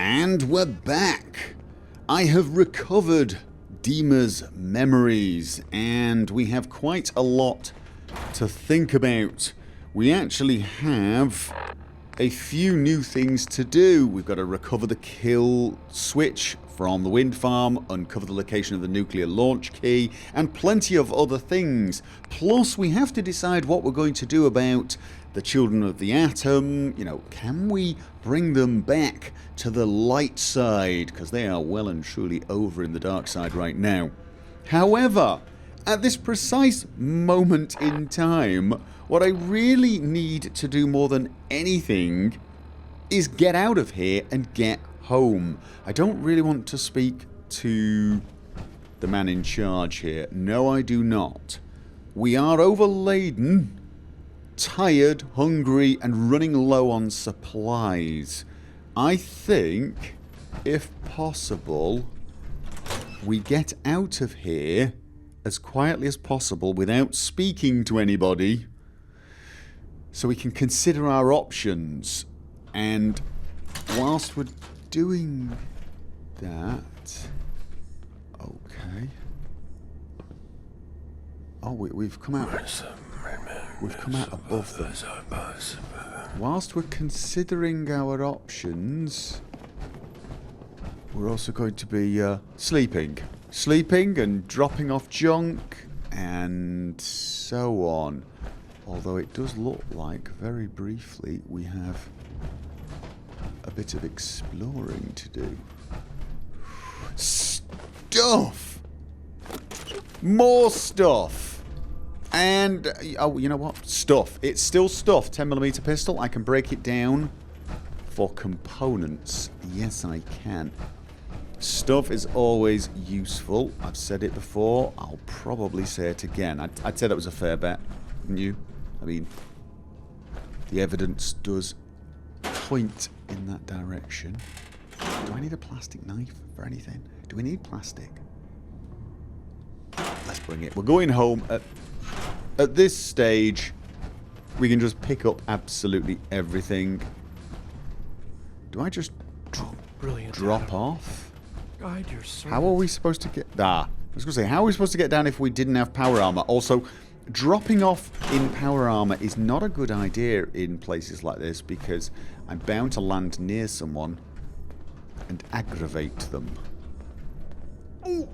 And we're back. I have recovered Dima's memories, and we have quite a lot to think about. We actually have a few new things to do. We've got to recover the kill switch from the wind farm, uncover the location of the nuclear launch key, and plenty of other things. Plus, we have to decide what we're going to do about the children of the atom. You know, can we bring them back to the light side? Because they are well and truly over in the dark side right now. However, at this precise moment in time, what I really need to do more than anything is get out of here and get home. I don't really want to speak to the man in charge here. No, I do not. We are overladen, tired, hungry, and running low on supplies. I think, if possible, we get out of here as quietly as possible without speaking to anybody, so we can consider our options. And whilst we're doing that... Okay. Oh, we've come out... We've come out above them. Whilst we're considering our options, we're also going to be sleeping. Sleeping and dropping off junk and so on. Although it does look like, very briefly, we have a bit of exploring to do. Stuff! More stuff! And, oh, you know what? Stuff. It's still stuff. 10mm pistol. I can break it down for components. Yes, I can. Stuff is always useful. I've said it before. I'll probably say it again. I'd say that was a fair bet, wouldn't you? I mean, the evidence does point in that direction. Do I need a plastic knife for anything? Do we need plastic? Let's bring it. We're going home. At this stage, we can just pick up absolutely everything. Do I just drop off? Guide your servant. How are we supposed to get... I was going to say, how are we supposed to get down if we didn't have power armor? Also, dropping off in power armor is not a good idea in places like this, because I'm bound to land near someone and aggravate them. Ooh.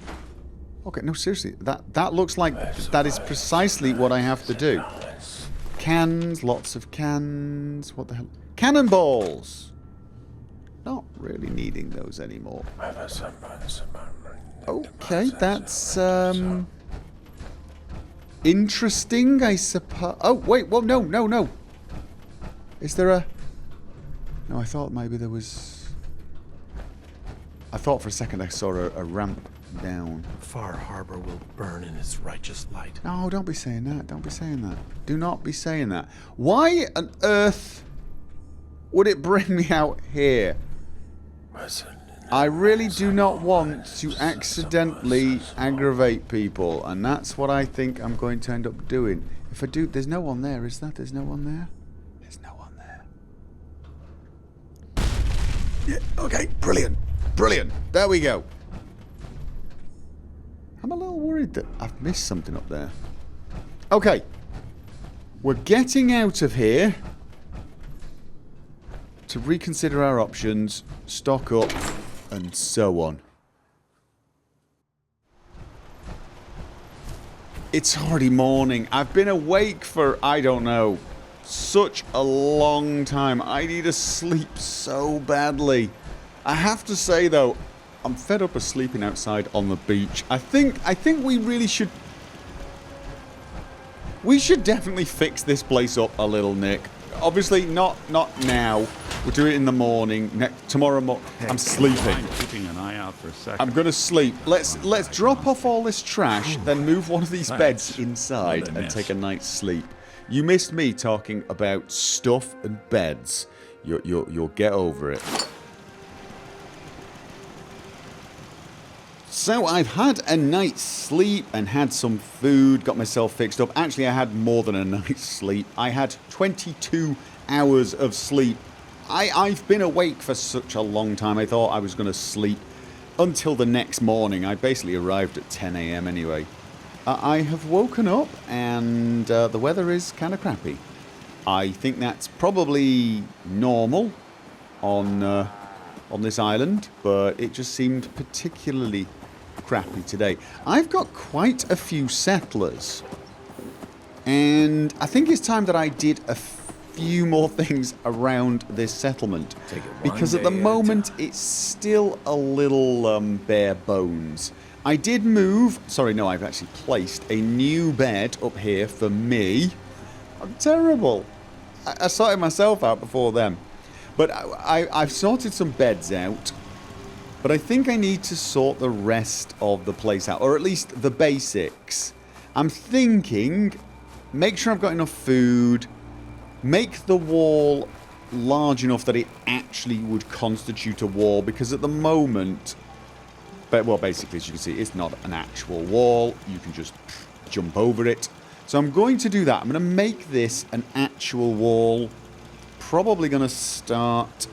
Okay, no, seriously, that looks like that is precisely what I have to do. Cans, lots of cans. What the hell? Cannonballs! Not really needing those anymore. Okay, that's interesting, I suppose. Oh, wait, well, no. Is there a... No, I thought maybe there was... I thought for a second I saw a ramp down. Far Harbor will burn in its righteous light. No, don't be saying that. Don't be saying that. Do not be saying that. Why on earth would it bring me out here? I really do not want to accidentally aggravate people, and that's what I think I'm going to end up doing. If I do... There's no one there, is that? There's no one there? There's no one there. Yeah, okay, brilliant. Brilliant. There we go. I'm a little worried that I've missed something up there. Okay. We're getting out of here to reconsider our options, stock up, and so on. It's already morning. I've been awake for, I don't know, such a long time. I need to sleep so badly. I have to say, though, I'm fed up of sleeping outside on the beach. I think we really should... We should definitely fix this place up a little, Nick. Obviously, not now. We'll do it in the morning. Tomorrow morning. I'm sleeping. I'm keeping an eye out for a second. I'm gonna sleep. Let's drop off all this trash, then move one of these beds inside and take a night's sleep. You missed me talking about stuff and beds. You'll get over it. So I've had a night's sleep and had some food, got myself fixed up. Actually, I had more than a night's sleep. I had 22 hours of sleep I've been awake for such a long time. I thought I was going to sleep until the next morning. I basically arrived at 10 a.m. anyway. I have woken up and the weather is kind of crappy. I think that's probably normal on this island, but it just seemed particularly crappy today. I've got quite a few settlers, and I think it's time that I did a few more things around this settlement, because at the moment it's still a little bare bones. I did move, sorry no, I've actually placed a new bed up here for me. I'm terrible. I sorted myself out before them. But I've sorted some beds out, but I think I need to sort the rest of the place out, or at least the basics. I'm thinking, make sure I've got enough food, make the wall large enough that it actually would constitute a wall, because at the moment, well, basically, as you can see, it's not an actual wall. You can just jump over it. So I'm going to do that. I'm going to make this an actual wall. Probably going to start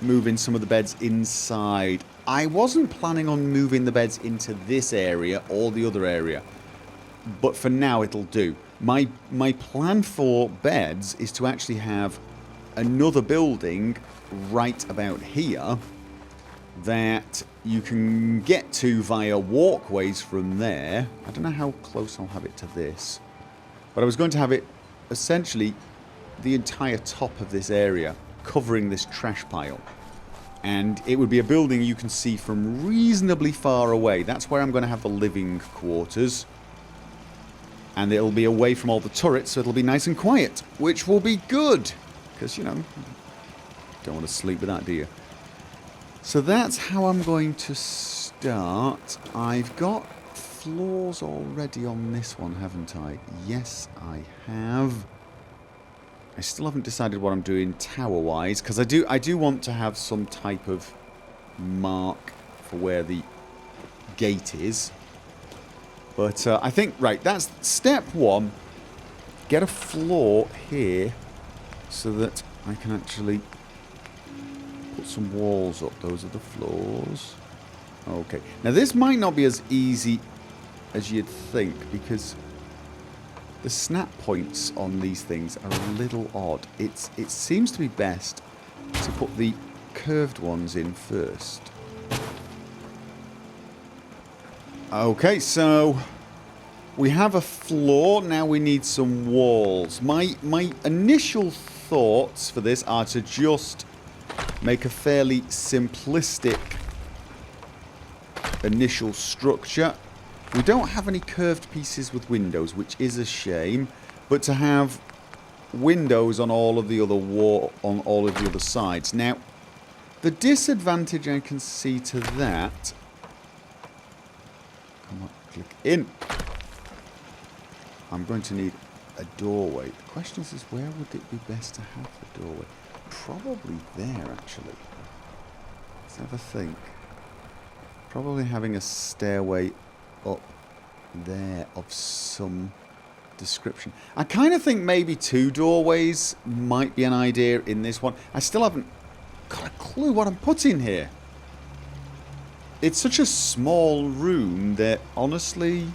moving some of the beds inside. I wasn't planning on moving the beds into this area or the other area, but for now it'll do. My plan for beds is to actually have another building right about here that you can get to via walkways from there. I don't know how close I'll have it to this, but I was going to have it essentially the entire top of this area covering this trash pile, and it would be a building you can see from reasonably far away. That's where I'm going to have the living quarters, and it'll be away from all the turrets, so it'll be nice and quiet, which will be good, because, you know, don't want to sleep with that, do you? So that's how I'm going to start. I've got floors already on this one, haven't I? Yes, I have. I still haven't decided what I'm doing tower-wise, because I do want to have some type of mark for where the gate is. But I think, right, that's step one. Get a floor here so that I can actually put some walls up. Those are the floors. Okay. Now this might not be as easy as you'd think, because the snap points on these things are a little odd. It seems to be best to put the curved ones in first. Okay, so we have a floor. Now we need some walls. My initial thoughts for this are to just make a fairly simplistic initial structure. We don't have any curved pieces with windows, which is a shame, but to have windows on all of the other sides. Now, the disadvantage I can see to that, come on, click in. I'm going to need a doorway. The question is where would it be best to have the doorway? Probably there, actually. Let's have a think. Probably having a stairway up there of some description. I kind of think maybe 2 doorways might be an idea in this one. I still haven't got a clue what I'm putting here. It's such a small room that honestly...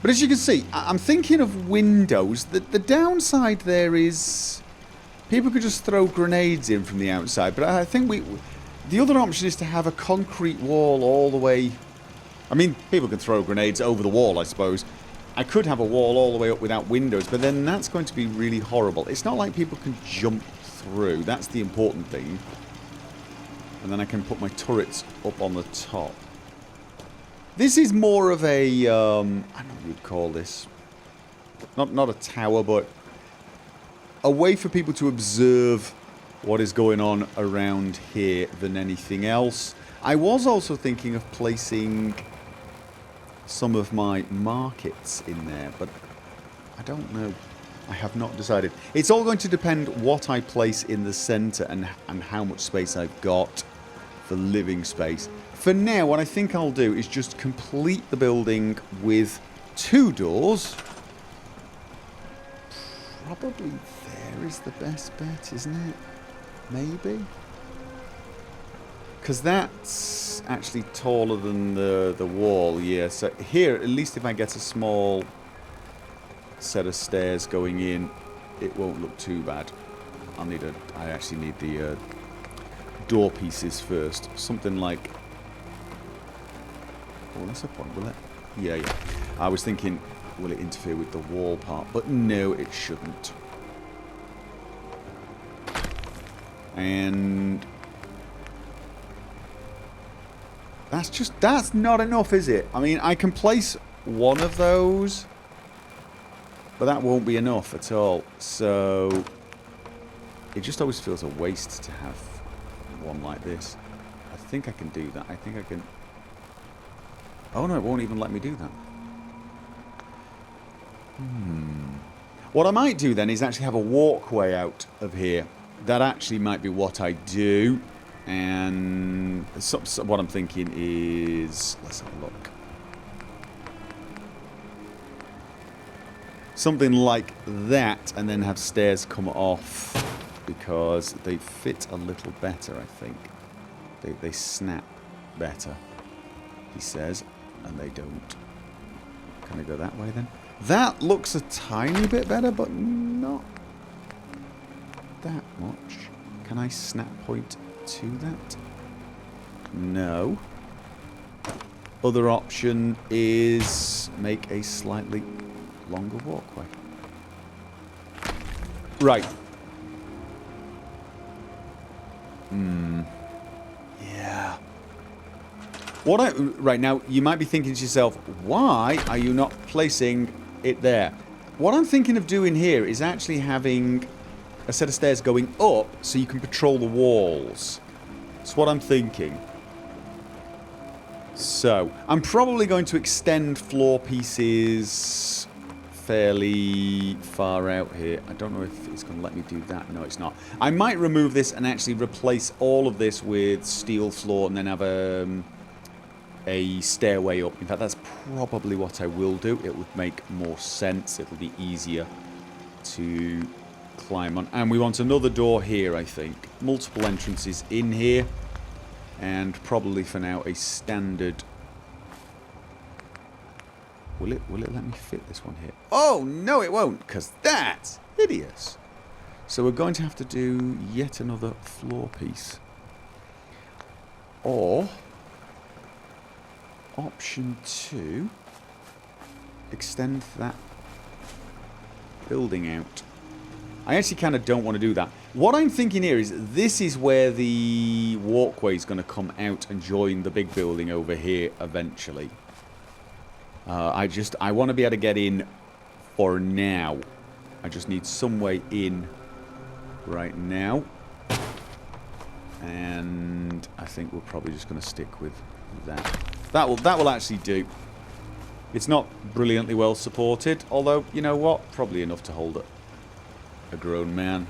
But as you can see, I'm thinking of windows. The downside there is people could just throw grenades in from the outside, but I think the other option is to have a concrete wall all the way. I mean, people can throw grenades over the wall, I suppose. I could have a wall all the way up without windows, but then that's going to be really horrible. It's not like people can jump through. That's the important thing. And then I can put my turrets up on the top. This is more of a, I don't know what you'd call this. Not a tower, but a way for people to observe what is going on around here than anything else. I was also thinking of placing some of my markets in there, but I don't know. I have not decided. It's all going to depend what I place in the centre and how much space I've got for living space. For now, what I think I'll do is just complete the building with 2 doors. Probably there is the best bet, isn't it? maybe? Because that's actually taller than the wall, yeah. So here, at least if I get a small set of stairs going in, it won't look too bad. I actually need the door pieces first. Something like... Oh, that's a point, will it? Yeah, yeah. I was thinking, will it interfere with the wall part? But no, it shouldn't. And... That's not enough, is it? I mean, I can place one of those, but that won't be enough at all. So... It just always feels a waste to have one like this. I think I can do that. I think I can... Oh no, it won't even let me do that. What I might do then is actually have a walkway out of here. That actually might be what I do. And so what I'm thinking is... Let's have a look. Something like that, and then have stairs come off. Because they fit a little better, I think. They snap better, he says, and they don't. Can I go that way then? That looks a tiny bit better, but not that much. Can I snap point to that? No. Other option is make a slightly longer walkway. Right. Yeah. Right now, you might be thinking to yourself, why are you not placing it there? What I'm thinking of doing here is actually having a set of stairs going up so you can patrol the walls. That's what I'm thinking. So, I'm probably going to extend floor pieces fairly far out here. I don't know if it's going to let me do that. No, it's not. I might remove this and actually replace all of this with steel floor and then have a stairway up. In fact, that's probably what I will do. It would make more sense. It'll be easier to climb on. And we want another door here, I think. Multiple entrances in here. And probably for now a standard... Will it let me fit this one here? Oh, no it won't, because that's hideous. So we're going to have to do yet another floor piece. Or, option 2, extend that building out. I actually kind of don't want to do that. What I'm thinking here is this is where the walkway is going to come out and join the big building over here eventually. I want to be able to get in for now. I just need some way in right now. And I think we're probably just going to stick with that. That will actually do. It's not brilliantly well supported, although, you know what? Probably enough to hold a grown man.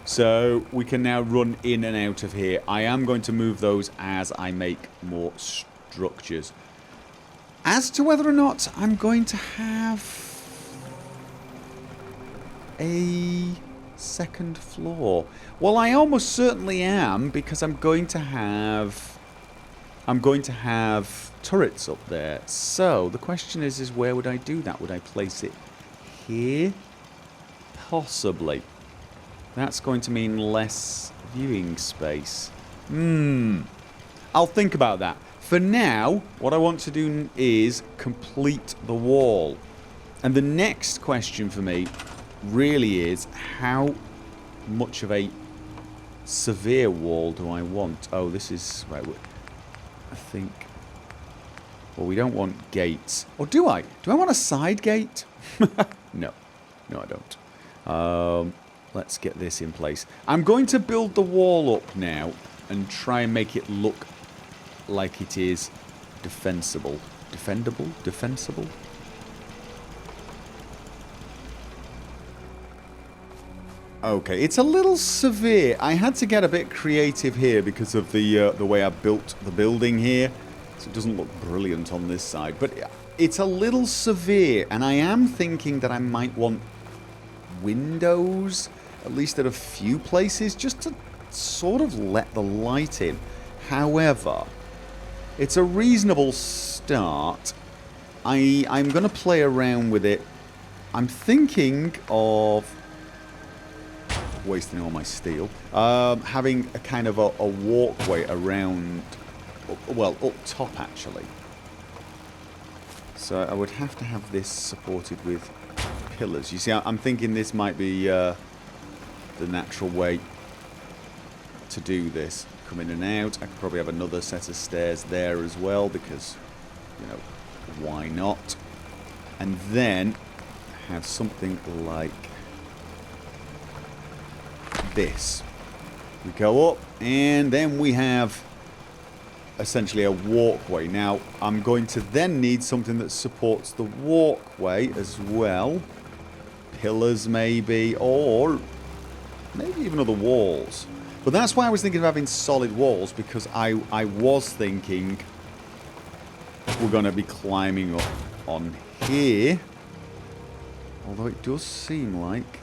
So we can now run in and out of here. I am going to move those as I make more structures. As to whether or not I'm going to have a second floor. Well, I almost certainly am, because I'm going to have turrets up there. So the question is where would I do that? Would I place it here? Possibly. That's going to mean less viewing space. I'll think about that. For now, what I want to do is complete the wall. And the next question for me really is, how much of a severe wall do I want? Oh, this is... Right, I think... Well, we don't want gates. Or do I? Do I want a side gate? No. No, I don't. Let's get this in place. I'm going to build the wall up now and try and make it look like it is defensible. Defendable? Defensible? Okay, it's a little severe. I had to get a bit creative here because of the way I built the building here. So it doesn't look brilliant on this side. But it's a little severe, and I am thinking that I might want windows, at least at a few places, just to sort of let the light in. However, it's a reasonable start. I'm going to play around with it. I'm thinking of wasting all my steel. Having a kind of a walkway around, well, up top actually. So I would have to have this supported with pillars. You see, I'm thinking this might be the natural way to do this. Come in and out. I could probably have another set of stairs there as well because, you know, why not? And then have something like this. We go up and then we have essentially a walkway. Now I'm going to then need something that supports the walkway as well. Pillars maybe, or maybe even other walls. But that's why I was thinking of having solid walls, because I was thinking we're going to be climbing up on here. Although it does seem like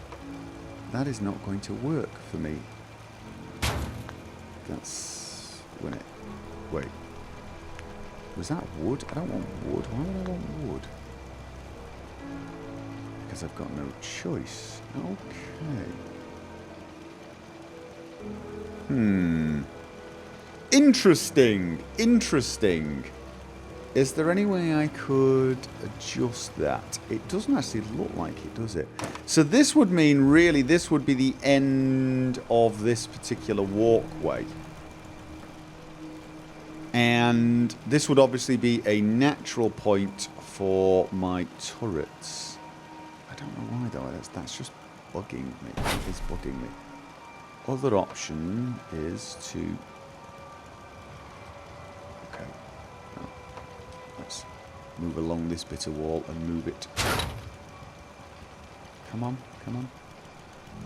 that is not going to work for me. That's when it... Wait. Was that wood? I don't want wood. Why would I want wood? Because I've got no choice. Okay. Interesting. Interesting. Is there any way I could adjust that? It doesn't actually look like it, does it? So this would mean, really, this would be the end of this particular walkway. And this would obviously be a natural point for my turrets. I don't know why, though. That's just bugging me. It is bugging me. Other option is to... Okay. No. Let's move along this bit of wall and move it. Come on, come on.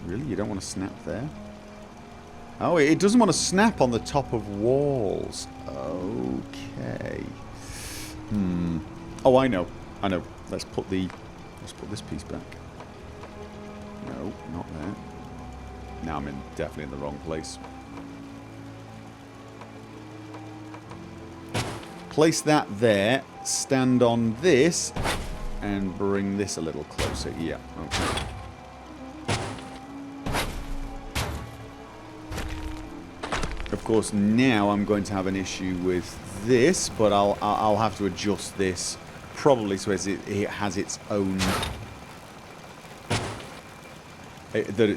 Really? You don't want to snap there? Oh, it doesn't want to snap on the top of walls. Okay. Oh, I know. I know. Let's put this piece back. No, not there. Now I'm definitely in the wrong place. Place that there. Stand on this. And bring this a little closer. Yeah, okay. Of course, now I'm going to have an issue with this, but I'll have to adjust this probably so as it has its own...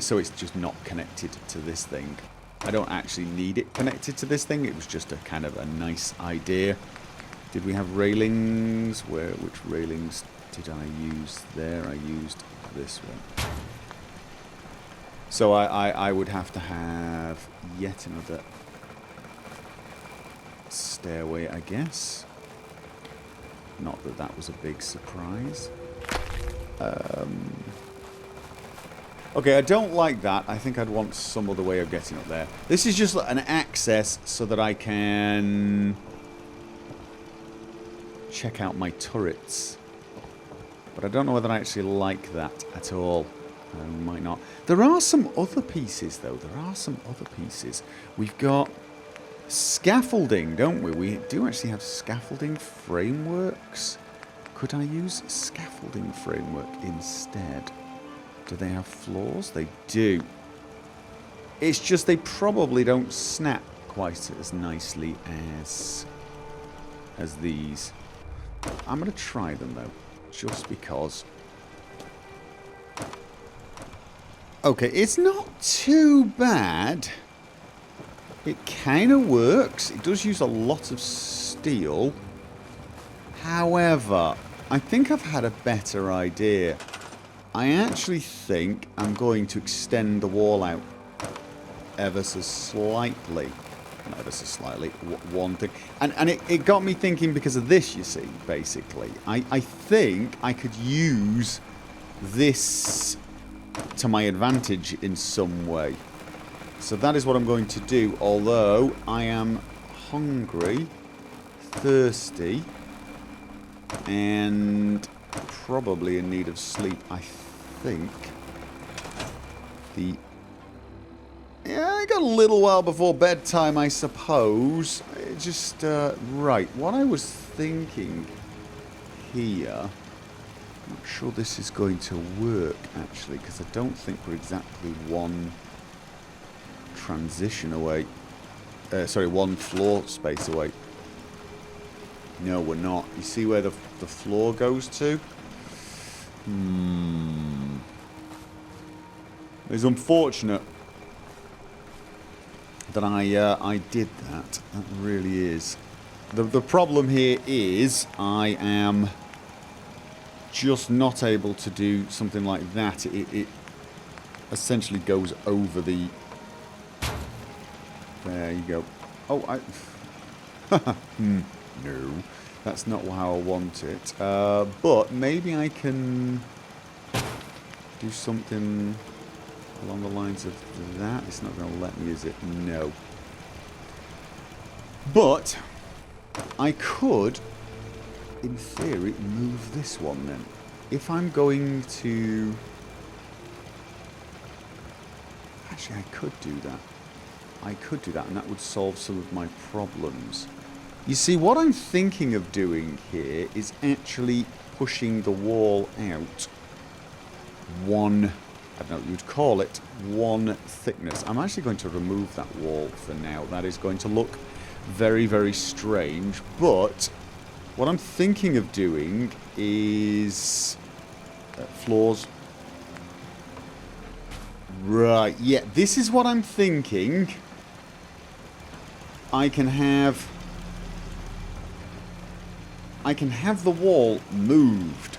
so it's just not connected to this thing. I don't actually need it connected to this thing. It was just a kind of a nice idea. Did we have railings? Which railings did I use there? I used this one. So I would have to have yet another stairway, I guess. Not that that was a big surprise. Okay, I don't like that. I think I'd want some other way of getting up there. This is just an access so that I can check out my turrets. But I don't know whether I actually like that at all. I might not. There are some other pieces, though. There are some other pieces. We've got scaffolding, don't we? We do actually have scaffolding frameworks. Could I use scaffolding framework instead? Do they have floors? They do. It's just they probably don't snap quite as nicely as these. I'm going to try them, though, just because. Okay, it's not too bad. It kind of works. It does use a lot of steel. However, I think I've had a better idea. I actually think I'm going to extend the wall out ever so slightly. Not ever so slightly. One thing. And it got me thinking because of this, you see, basically. I think I could use this to my advantage in some way. So that is what I'm going to do, although I am hungry, thirsty, and probably in need of sleep. I think the Yeah, I got a little while before bedtime, I suppose. Just, right, what I was thinking here... I'm not sure this is going to work, actually, because I don't think we're exactly one transition away. Sorry, one floor space away. No, we're not. You see where the floor goes to? It's unfortunate that I did that. That really is. The problem here is I am just not able to do something like that. It essentially goes over the... There you go. Oh, no, that's not how I want it. But maybe I can do something along the lines of that. It's not going to let me, is it? No. But I could, in theory, move this one then. If I'm going to... Actually, I could do that. I could do that, and that would solve some of my problems. You see, what I'm thinking of doing here is actually pushing the wall out one, I don't know what you'd call it, one thickness. I'm actually going to remove that wall for now. That is going to look very, very strange, but what I'm thinking of doing is floors. Right, yeah, this is what I'm thinking. I can have the wall moved.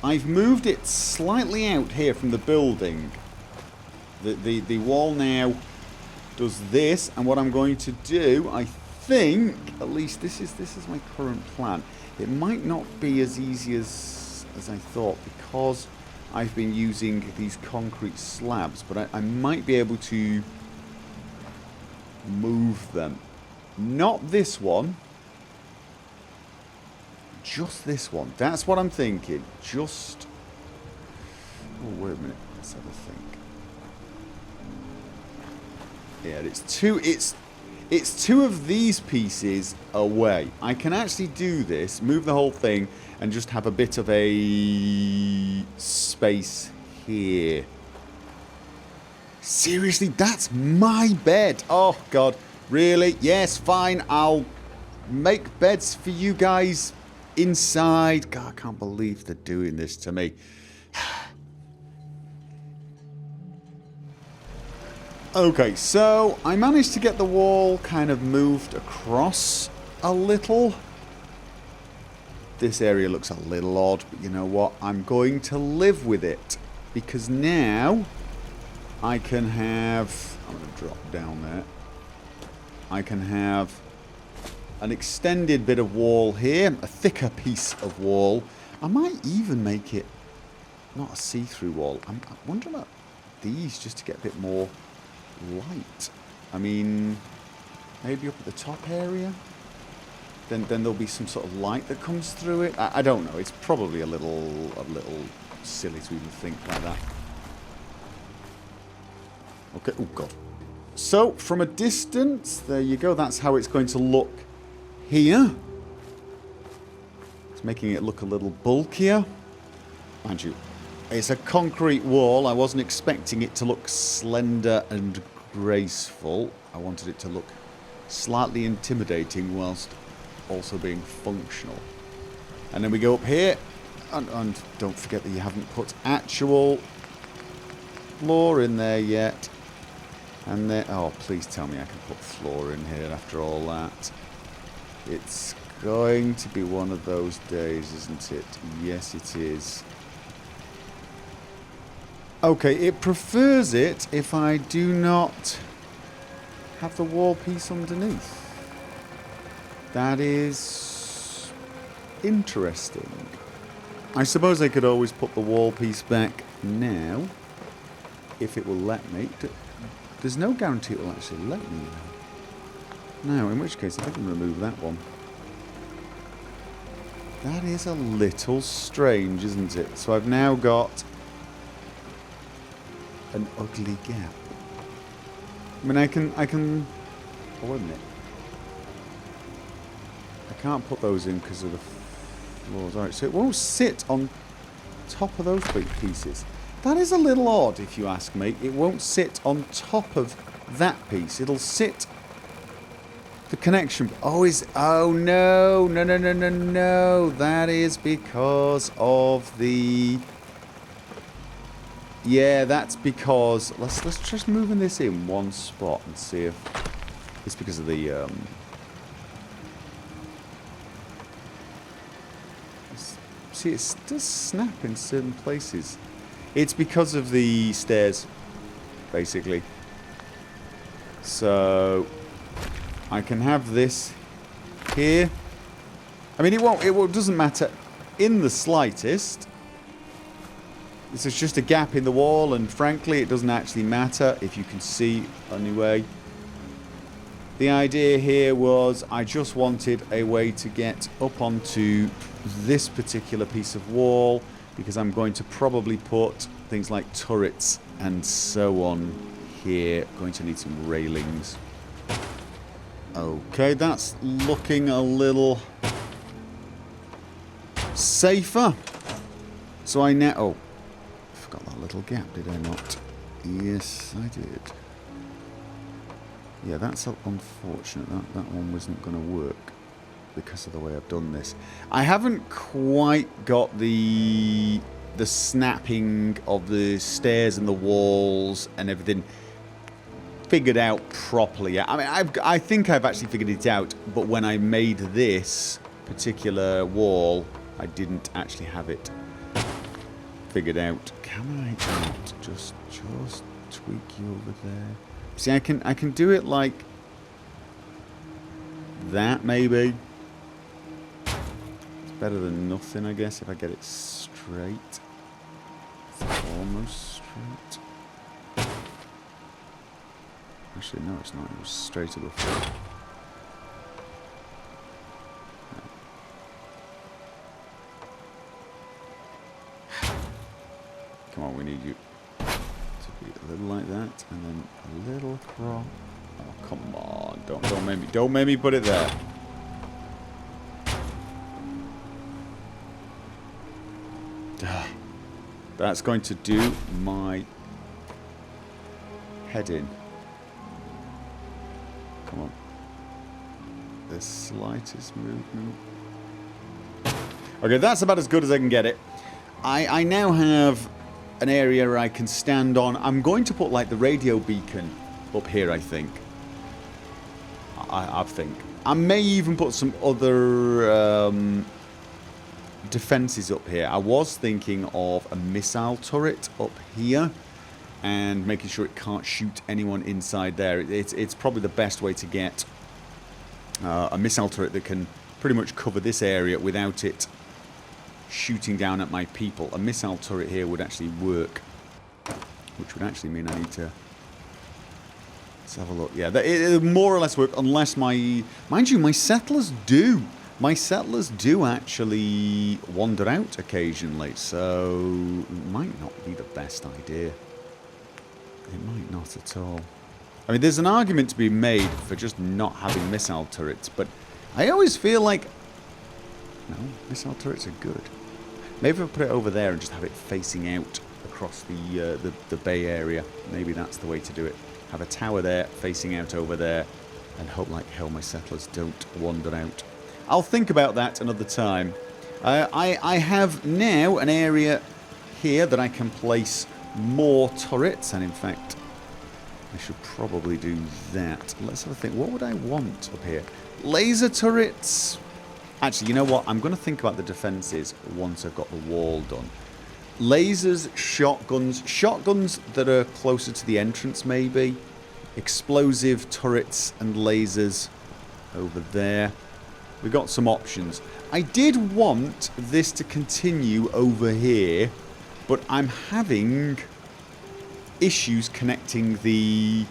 I've moved it slightly out here from the building. The wall now does this, and what I'm going to do, I think, at least this is my current plan. It might not be as easy as I thought, because I've been using these concrete slabs, but I might be able to move them. Not this one. Just this one. That's what I'm thinking. Just... Oh, wait a minute. Let's have a think. Yeah, it's two of these pieces away. I can actually do this, move the whole thing, and just have a bit of a space here. Seriously, that's my bed. Oh, God. Really? Yes, fine. I'll make beds for you guys inside. God, I can't believe they're doing this to me. Okay, so I managed to get the wall kind of moved across a little. This area looks a little odd, but you know what? I'm going to live with it, because now I can have... I'm going to drop down there. I can have an extended bit of wall here, a thicker piece of wall. I might even make it not a see-through wall. I'm wondering about these just to get a bit more light. I mean, maybe up at the top area? Then there'll be some sort of light that comes through it. I don't know. It's probably a little silly to even think like that. Okay. Oh, God. So, from a distance, there you go. That's how it's going to look here. It's making it look a little bulkier. Mind you, it's a concrete wall. I wasn't expecting it to look slender and graceful. I wanted it to look slightly intimidating whilst also being functional. And then we go up here. And don't forget that you haven't put actual floor in there yet. And then, oh, please tell me I can put floor in here after all that. It's going to be one of those days, isn't it? Yes, it is. Okay, it prefers it if I do not have the wall piece underneath. That is interesting. I suppose I could always put the wall piece back now, if it will let me. There's no guarantee it will actually let me now. No, in which case I can remove that one. That is a little strange, isn't it? So I've now got an ugly gap. I mean, I can... Oh, wait a minute. I can't put those in because of the floors. Alright, so it won't sit on top of those big pieces. That is a little odd, if you ask me. It won't sit on top of that piece. It'll sit... The connection... Oh, oh, no. No, no, no, no, no. That is because of the... Yeah, that's because... Let's just moving this in one spot and see if... It's because of the... See, it does snap in certain places. It's because of the stairs, basically. So... I can have this here. I mean, it doesn't matter in the slightest. This is just a gap in the wall, and frankly, it doesn't actually matter if you can see anyway. The idea here was I just wanted a way to get up onto this particular piece of wall, because I'm going to probably put things like turrets and so on here. Going to need some railings. Okay, that's looking a little safer. So I now... Oh, I forgot that little gap, did I not? Yes, I did. Yeah, that's unfortunate. That one wasn't going to work because of the way I've done this. I haven't quite got the snapping of the stairs and the walls and everything figured out properly. I mean, I think I've actually figured it out, but when I made this particular wall, I didn't actually have it figured out. Can I not just tweak you over there? See, I can do it like that, maybe. It's better than nothing, I guess, if I get it straight. It's almost straight. Actually, no, it's not. It was straighter before. Come on, we need you to be a little like that, and then a little across. Oh, come on! Don't make me put it there. That's going to do my head in. Come on. The slightest movement. Okay, that's about as good as I can get it. I now have an area where I can stand on. I'm going to put like the radio beacon up here, I think. I think. I may even put some other defences up here. I was thinking of a missile turret up here, and making sure it can't shoot anyone inside there. It's probably the best way to get a missile turret that can pretty much cover this area without it shooting down at my people. A missile turret here would actually work, which would actually mean I need to... Let's have a look. Yeah, it more or less work, unless my... Mind you, my settlers do. My settlers do actually wander out occasionally, so it might not be the best idea. It might not at all. I mean, there's an argument to be made for just not having missile turrets, but I always feel like... No, missile turrets are good. Maybe I'll put it over there and just have it facing out across the bay area. Maybe that's the way to do it. Have a tower there, facing out over there, and hope like hell my settlers don't wander out. I'll think about that another time. I have now an area here that I can place more turrets, and in fact I should probably do that. Let's have a think. What would I want up here? Laser turrets. Actually, you know what? I'm going to think about the defences once I've got the wall done. Lasers, shotguns that are closer to the entrance maybe. Explosive turrets and lasers over there. We've got some options. I did want this to continue over here, but I'm having issues connecting the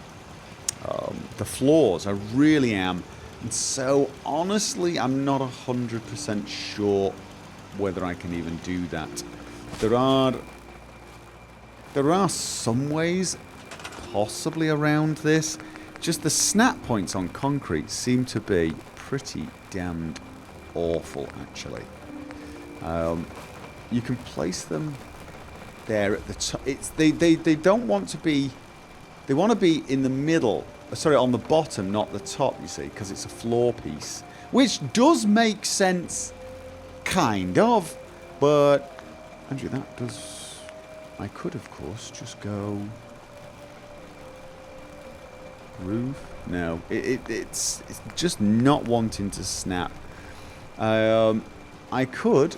floors. I really am. And so, honestly, I'm not 100% sure whether I can even do that. There are some ways, possibly around this. Just the snap points on concrete seem to be pretty damned awful, actually. You can place them there at the top. They don't want to be... They want to be in the middle. Sorry, on the bottom, not the top, you see, because it's a floor piece. Which does make sense, kind of. But, Andrew, that does... I could, of course, just go... Roof? No, it's just not wanting to snap. I could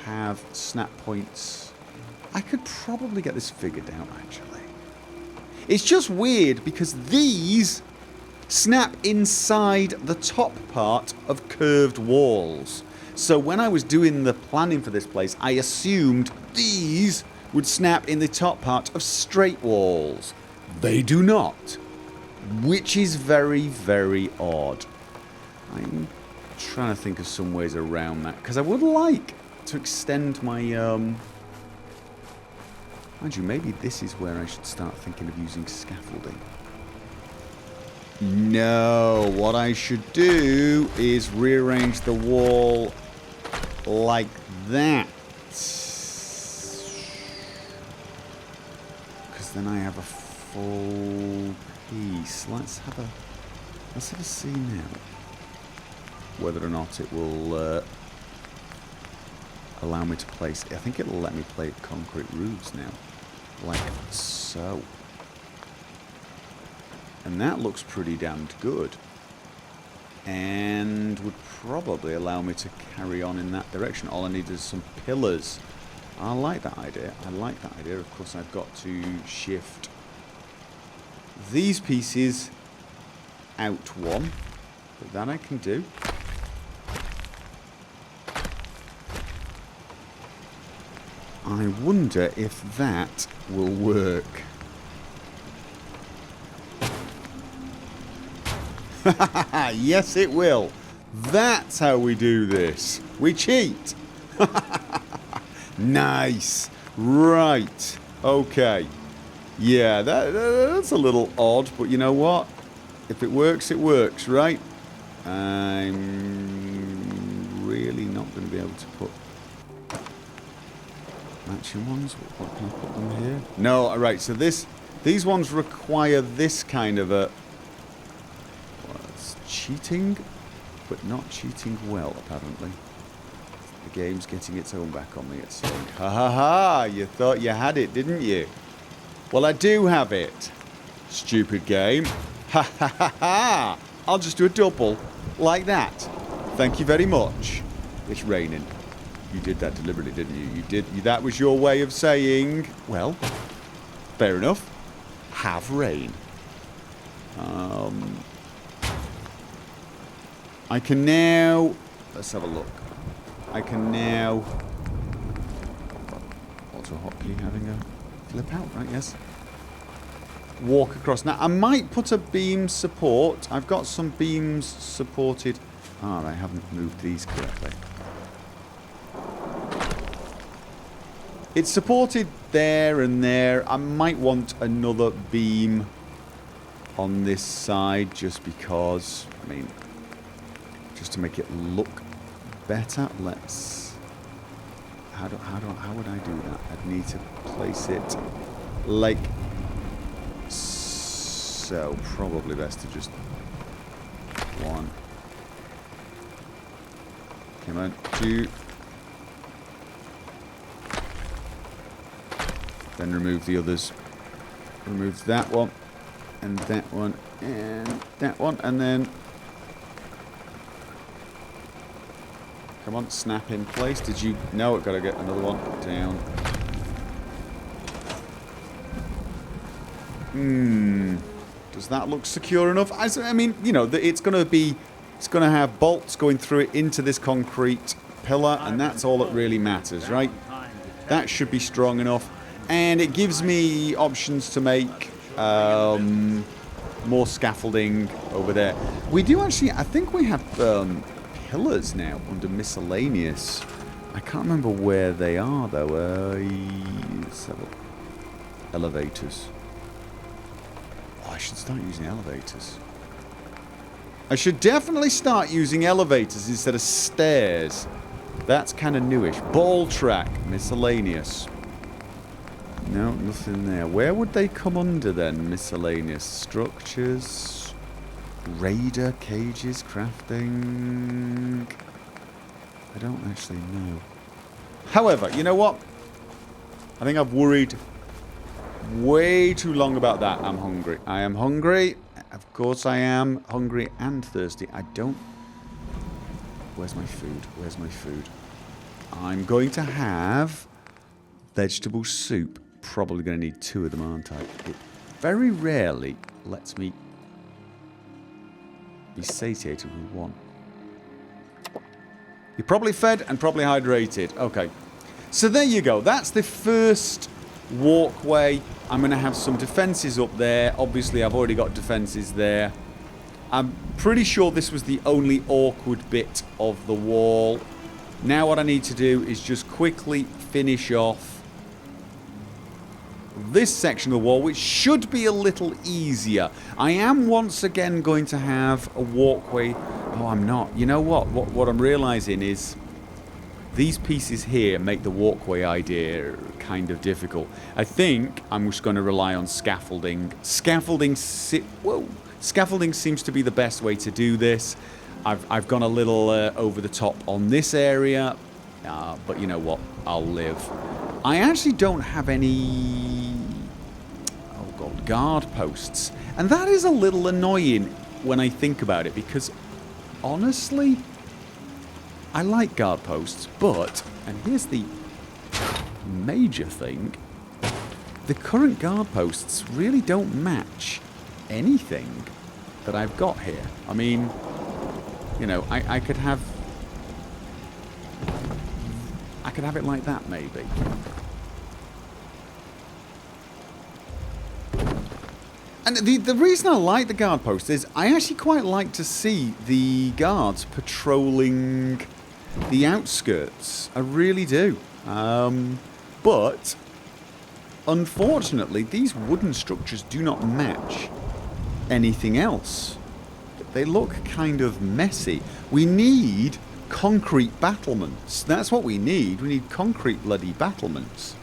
have snap points. I could probably get this figured out, actually. It's just weird because these snap inside the top part of curved walls. So when I was doing the planning for this place, I assumed these would snap in the top part of straight walls. They do not, which is very, very odd. I'm trying to think of some ways around that, because I would like to extend my... Mind you, maybe this is where I should start thinking of using scaffolding. No, what I should do is rearrange the wall like that. Because then I have a full piece. Let's have a see now whether or not it will allow me to place. I think it'll let me play concrete roofs now, like so. And that looks pretty damned good, and would probably allow me to carry on in that direction. All I need is some pillars. I like that idea. I like that idea. Of course, I've got to shift these pieces out one, but that I can do. I wonder if that will work. Yes, it will. That's how we do this. We cheat. Nice. Right. Okay. Yeah, that's a little odd, but you know what? If it works, right? I'm really not going to be able to put matching ones. What can I put them here? No, alright, so these ones require this kind of a... Well, it's cheating, but not cheating well, apparently. The game's getting its own back on me, it's saying. Ha ha ha! You thought you had it, didn't you? Well, I do have it. Stupid game. Ha ha ha ha! I'll just do a double, like that. Thank you very much. It's raining. You did that deliberately, didn't you? That was your way of saying, well, fair enough. Have rain. I can now... Let's have a look. I can now... Auto hotkey having a flip out, right? Yes. Walk across. Now, I might put a beam support. I've got some beams supported. Ah, I haven't moved these correctly. It's supported there and there. I might want another beam on this side just because, I mean, just to make it look better. Let's... How would I do that? I'd need to place it like so. Probably best to just... One. Come on. Two. Then remove the others. Remove that one, and that one, and then... Come on, snap in place. Did you... No, I've got to get another one down. Does that look secure enough? I mean, you know, it's going to be... It's going to have bolts going through it into this concrete pillar, and that's all that really matters, right? That should be strong enough. And it gives me options to make more scaffolding over there. We do actually, I think we have pillars now under miscellaneous. I can't remember where they are though. Let's have a look. Elevators. should start using elevators. I should definitely start using elevators instead of stairs. That's kind of newish. Ball track. Miscellaneous. No, nothing there. Where would they come under then? Miscellaneous. Structures. Raider. Cages. Crafting. I don't actually know. However, you know what? I think I've worried way too long about that. I'm hungry. I am hungry. Of course I am hungry and thirsty. I don't... Where's my food? Where's my food? I'm going to have vegetable soup. Probably going to need 2 of them, aren't I? It very rarely lets me be satiated with 1. You're probably fed and probably hydrated. Okay. So there you go. That's the first walkway. I'm going to have some defences up there. Obviously, I've already got defences there. I'm pretty sure this was the only awkward bit of the wall. Now what I need to do is just quickly finish off this section of the wall, which should be a little easier. I am once again going to have a walkway. Oh, I'm not. You know what? What I'm realising is these pieces here make the walkway idea kind of difficult. I think I'm just going to rely on scaffolding. Scaffolding seems to be the best way to do this. I've gone a little over the top on this area, but you know what? I'll live. I actually don't have any... Oh god, guard posts. And that is a little annoying when I think about it, because honestly, I like guard posts, but, and here's the major thing, the current guard posts really don't match anything that I've got here. I mean, you know, I could have it like that, maybe. And the reason I like the guard post is I actually quite like to see the guards patrolling the outskirts. I really do. But unfortunately, these wooden structures do not match anything else. They look kind of messy. We need concrete battlements. That's what we need. We need concrete bloody battlements.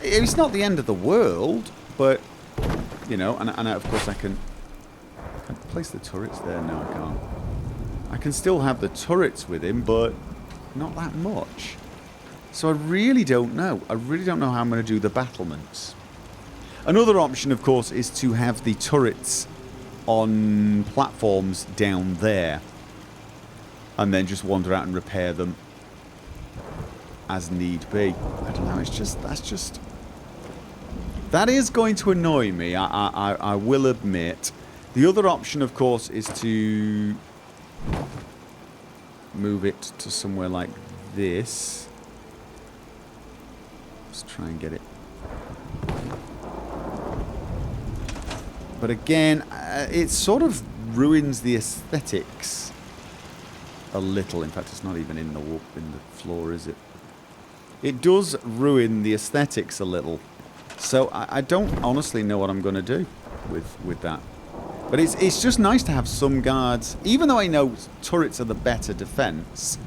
It's not the end of the world, but, you know, and of course I can place the turrets there. No, I can't. I can still have the turrets with him, but not that much. So I really don't know. I really don't know how I'm going to do the battlements. Another option, of course, is to have the turrets on platforms down there and then just wander out and repair them as need be. I don't know, that is going to annoy me, I will admit. The other option, of course, is to move it to somewhere like this. Let's try and get it. But again, it sort of ruins the aesthetics a little. In fact, it's not even in the floor, is it? It does ruin the aesthetics a little. So I don't honestly know what I'm going to do with that. But it's just nice to have some guards. Even though I know turrets are the better defense,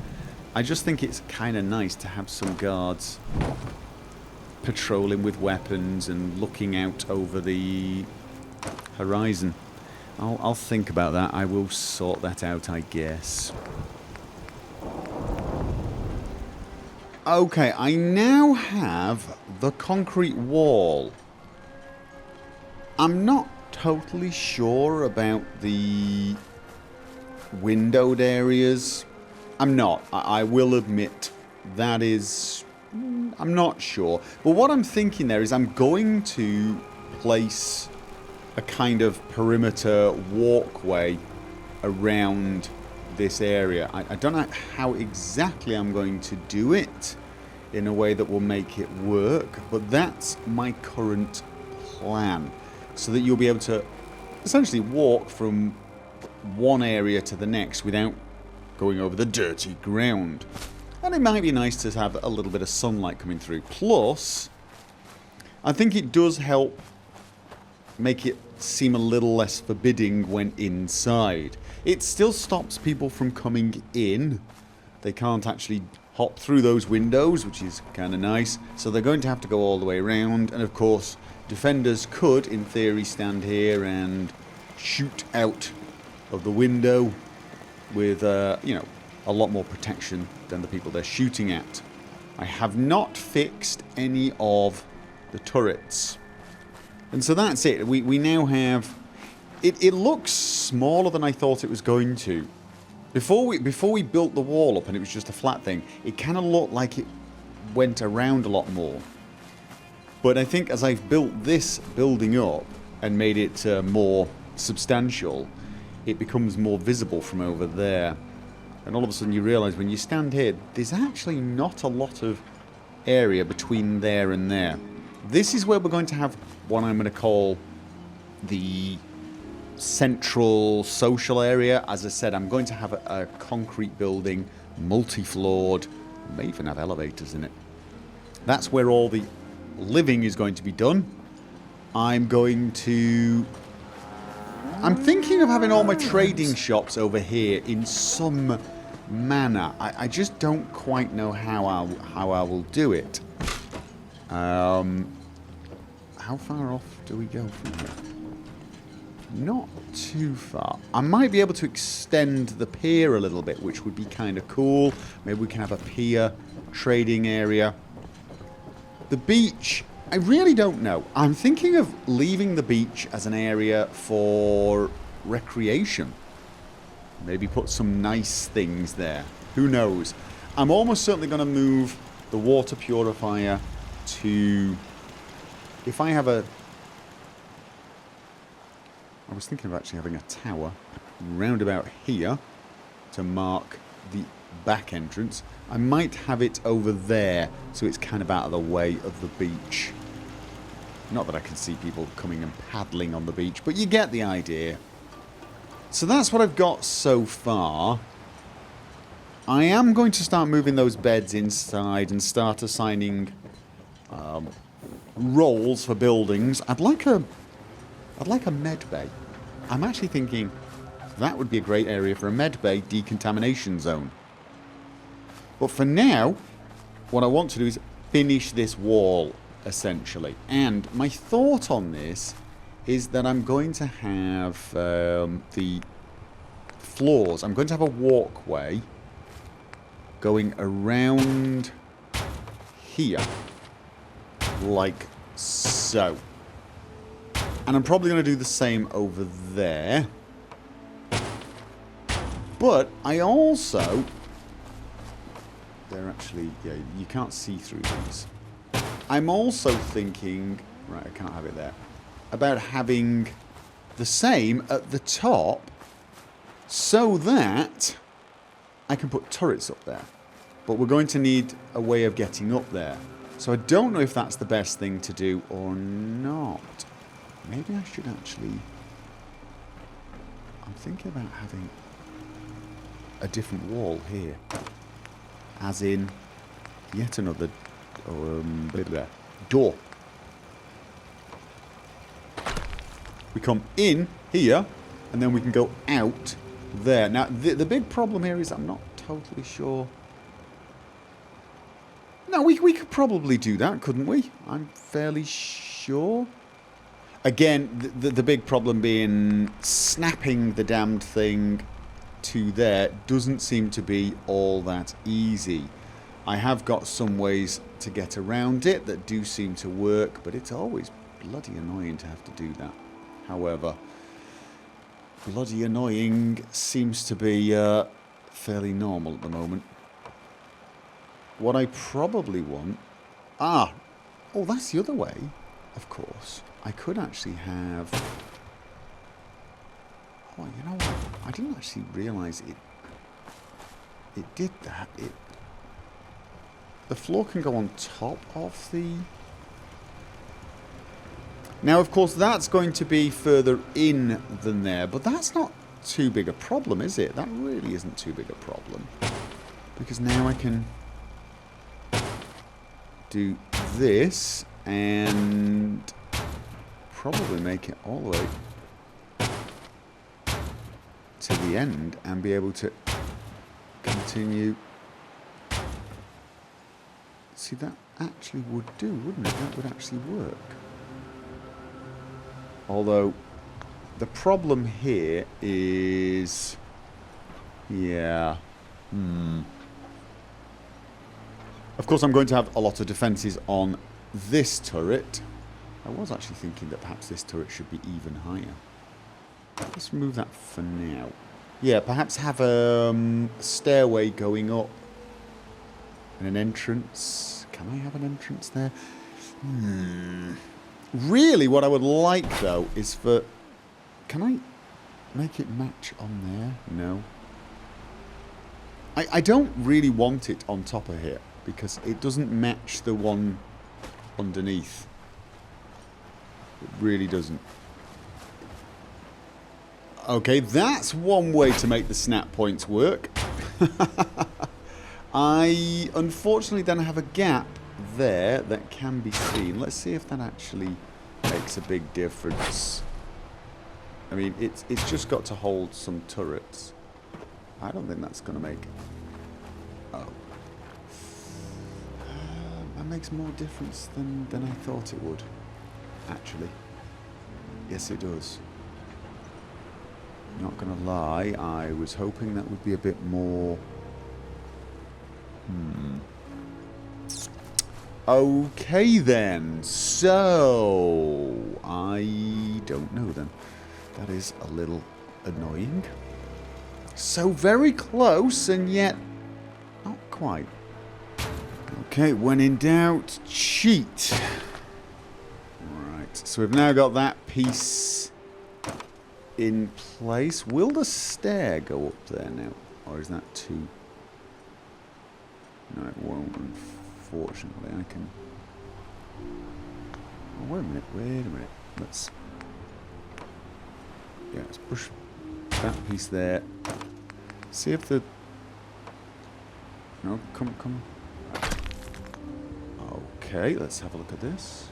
I just think it's kind of nice to have some guards patrolling with weapons and looking out over the horizon. I'll think about that. I will sort that out, I guess. Okay, I now have the concrete wall. I'm not totally sure about the windowed areas. I'm not. I will admit that is... I'm not sure. But what I'm thinking there is I'm going to place a kind of perimeter walkway around this area. I don't know how exactly I'm going to do it in a way that will make it work, but that's my current plan, so that you'll be able to essentially walk from one area to the next without going over the dirty ground. And it might be nice to have a little bit of sunlight coming through. Plus, I think it does help make it seem a little less forbidding when inside. It still stops people from coming in. They can't actually hop through those windows, which is kind of nice. So they're going to have to go all the way around. And of course, defenders could, in theory, stand here and shoot out of the window with, you know, a lot more protection than the people they're shooting at. I have not fixed any of the turrets. And so that's it. We now have... It looks smaller than I thought it was going to. Before we built the wall up and it was just a flat thing, it kind of looked like it went around a lot more. But I think as I've built this building up and made it more substantial, it becomes more visible from over there. And all of a sudden you realise when you stand here, there's actually not a lot of area between there and there. This is where we're going to have what I'm going to call the central social area. As I said, I'm going to have a concrete building, multi-floored, may even have elevators in it. That's where all the living is going to be done. I'm thinking of having all my trading shops over here in some manner. I just don't quite know how I will do it. How far off do we go from here? Not too far. I might be able to extend the pier a little bit, which would be kind of cool. Maybe we can have a pier trading area. The beach, I really don't know. I'm thinking of leaving the beach as an area for recreation. Maybe put some nice things there. Who knows? I'm almost certainly going to move the water purifier to... If I have a... I was thinking of actually having a tower round about here to mark the back entrance. I might have it over there so it's kind of out of the way of the beach. Not that I can see people coming and paddling on the beach, but you get the idea. So that's what I've got so far. I am going to start moving those beds inside and start assigning roles for buildings. I'd like a med bay. I'm actually thinking that would be a great area for a med bay decontamination zone. But for now, what I want to do is finish this wall, essentially. And my thought on this is that I'm going to have the floors. I'm going to have a walkway going around here, like so. And I'm probably going to do the same over there. But I also... They're actually... Yeah, you can't see through these. I'm also thinking... Right, I can't have it there. About having the same at the top so that I can put turrets up there. But we're going to need a way of getting up there. So I don't know if that's the best thing to do or not. Maybe I should actually... I'm thinking about having a different wall here. As in, yet another door. We come in here, and then we can go out there. Now, the big problem here is I'm not totally sure... No, we could probably do that, couldn't we? I'm fairly sure. Again, the big problem being snapping the damned thing to there doesn't seem to be all that easy. I have got some ways to get around it that do seem to work, but it's always bloody annoying to have to do that. However, bloody annoying seems to be fairly normal at the moment. What I probably want... Oh, that's the other way, of course. I could actually have... Oh, you know what? I didn't actually realise it did that. The floor can go on top of the... Now, of course, that's going to be further in than there, but that's not too big a problem, is it? That really isn't too big a problem. Because now I can do this and probably make it all the way to the end and be able to continue. See, that actually would do, wouldn't it? That would actually work. Although, the problem here is... Yeah. Of course, I'm going to have a lot of defences on this turret. I was actually thinking that perhaps this turret should be even higher. Let's remove that for now. Yeah, perhaps have a stairway going up. And an entrance. Can I have an entrance there? Really, what I would like, though, is for... Can I make it match on there? No. I don't really want it on top of here, because it doesn't match the one underneath. It really doesn't. Okay, that's one way to make the snap points work. I unfortunately then have a gap there that can be seen. Let's see if that actually makes a big difference. I mean, it's just got to hold some turrets. I don't think that's going to make... Oh. That makes more difference than I thought it would, actually. Yes, it does. Not going to lie, I was hoping that would be a bit more... Okay then, so... I don't know then. That is a little annoying. So very close, and yet not quite. Okay, when in doubt, cheat. Right, so we've now got that piece in place. Will the stair go up there now? Or is that too... No, it won't, unfortunately. I can... Oh, wait a minute. Let's... Yeah, let's push that piece there. See if the... No, come. Okay, let's have a look at this.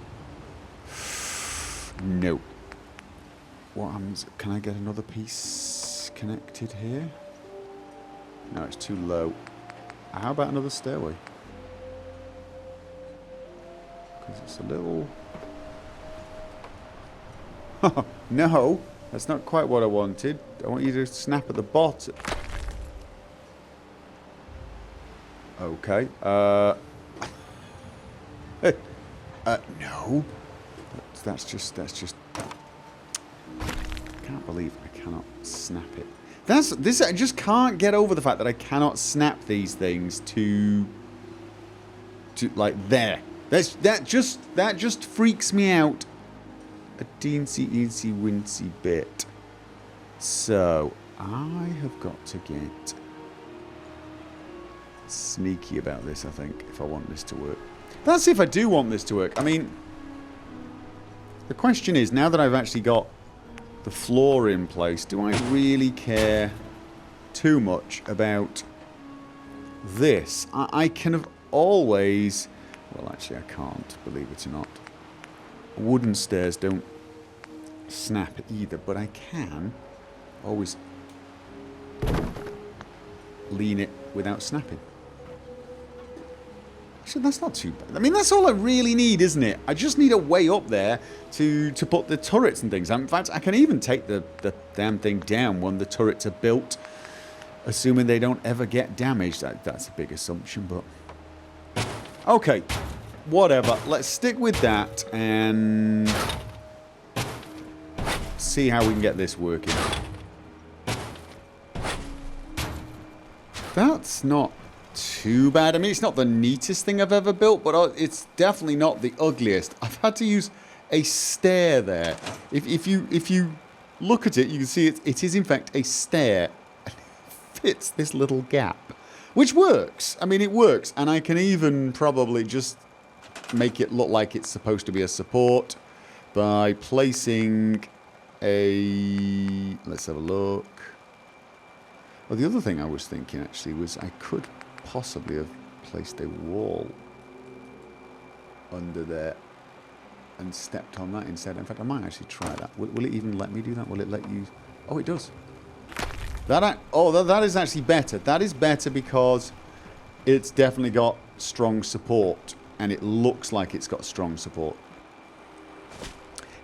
No. What happens? Can I get another piece connected here? No, it's too low. How about another stairway? Because it's a little... No, that's not quite what I wanted. I want you to snap at the bottom. Okay. No. That's just... I can't believe I cannot snap it. This. I just can't get over the fact that I cannot snap these things to like there. That just freaks me out a teensy wincy bit. So I have got to get sneaky about this, I think, if I want this to work. That's if I do want this to work. I mean, the question is, now that I've actually got the floor in place, do I really care too much about this? I can have always... Well, actually, I can't, believe it or not. Wooden stairs don't snap either, but I can always lean it without snapping. Actually, that's not too bad. I mean, that's all I really need, isn't it? I just need a way up there to put the turrets and things. In fact, I can even take the damn thing down when the turrets are built, assuming they don't ever get damaged. That's a big assumption, but... Okay, whatever. Let's stick with that and see how we can get this working. That's not too bad. I mean, it's not the neatest thing I've ever built, but it's definitely not the ugliest. I've had to use a stair there. If you look at it, you can see it is in fact a stair. It fits this little gap, which works. I mean, it works, and I can even probably just make it look like it's supposed to be a support by placing a... Let's have a look. Well, the other thing I was thinking actually was I could possibly have placed a wall under there. and stepped on that instead. In fact, I might actually try that. Will it even let me do that? Will it let you... Oh, it does. That is actually better. That is better because it's definitely got strong support. And it looks like it's got strong support.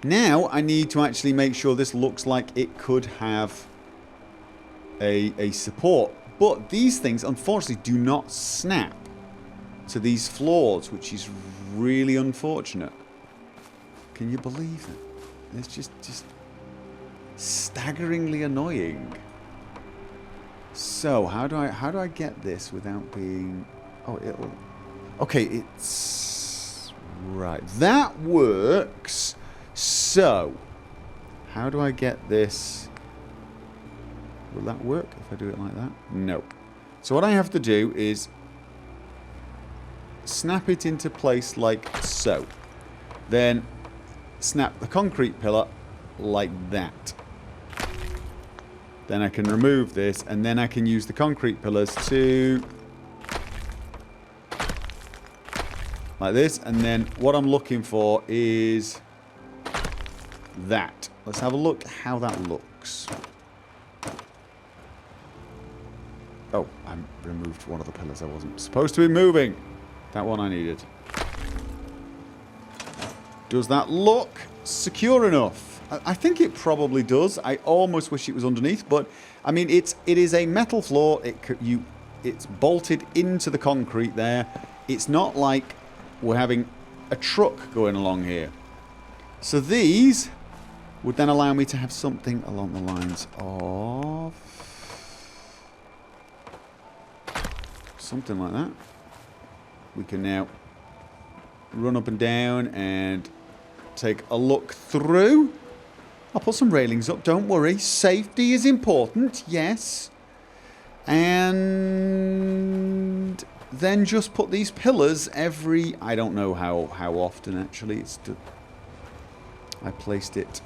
Now, I need to actually make sure this looks like it could have a support. But these things, unfortunately, do not snap to these floors, which is really unfortunate. Can you believe it? It's just staggeringly annoying. So, how do I get this without being... Oh, it'll... Okay, it's... Right, that works. So, how do I get this... Will that work if I do it like that? No. So what I have to do is snap it into place like so. Then snap the concrete pillar like that. Then I can remove this, and then I can use the concrete pillars to... like this, and then what I'm looking for is that. Let's have a look how that looks. Oh, I removed one of the pillars I wasn't supposed to be moving. That one I needed. Does that look secure enough? I think it probably does. I almost wish it was underneath, but I mean, it is a metal floor. It's bolted into the concrete there. It's not like we're having a truck going along here. So these would then allow me to have something along the lines of... something like that. We can now run up and down and take a look through. I'll put some railings up, don't worry. Safety is important, yes. And then just put these pillars every... I don't know how often, actually. I placed it...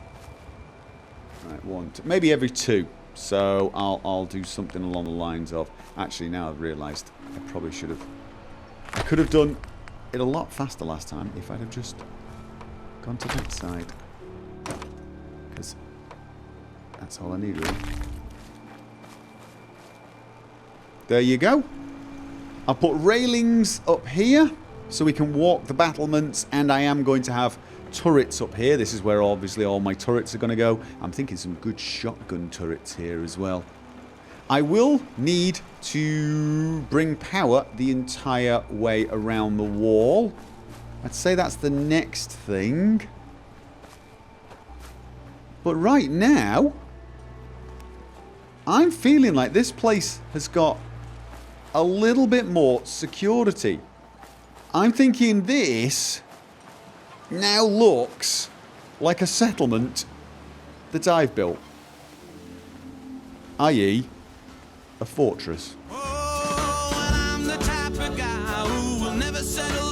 Right, maybe every 2. So I'll do something along the lines of... Actually, now I've realised I probably should have... I could have done it a lot faster last time if I'd have just gone to that side. Because that's all I need, really. There you go. I'll put railings up here so we can walk the battlements, and I am going to have turrets up here. This is where obviously all my turrets are going to go. I'm thinking some good shotgun turrets here as well. I will need to bring power the entire way around the wall. I'd say that's the next thing. But right now, I'm feeling like this place has got a little bit more security. I'm thinking this now looks like a settlement that I've built. I.e., a fortress. Oh, and I'm the type of guy who will never settle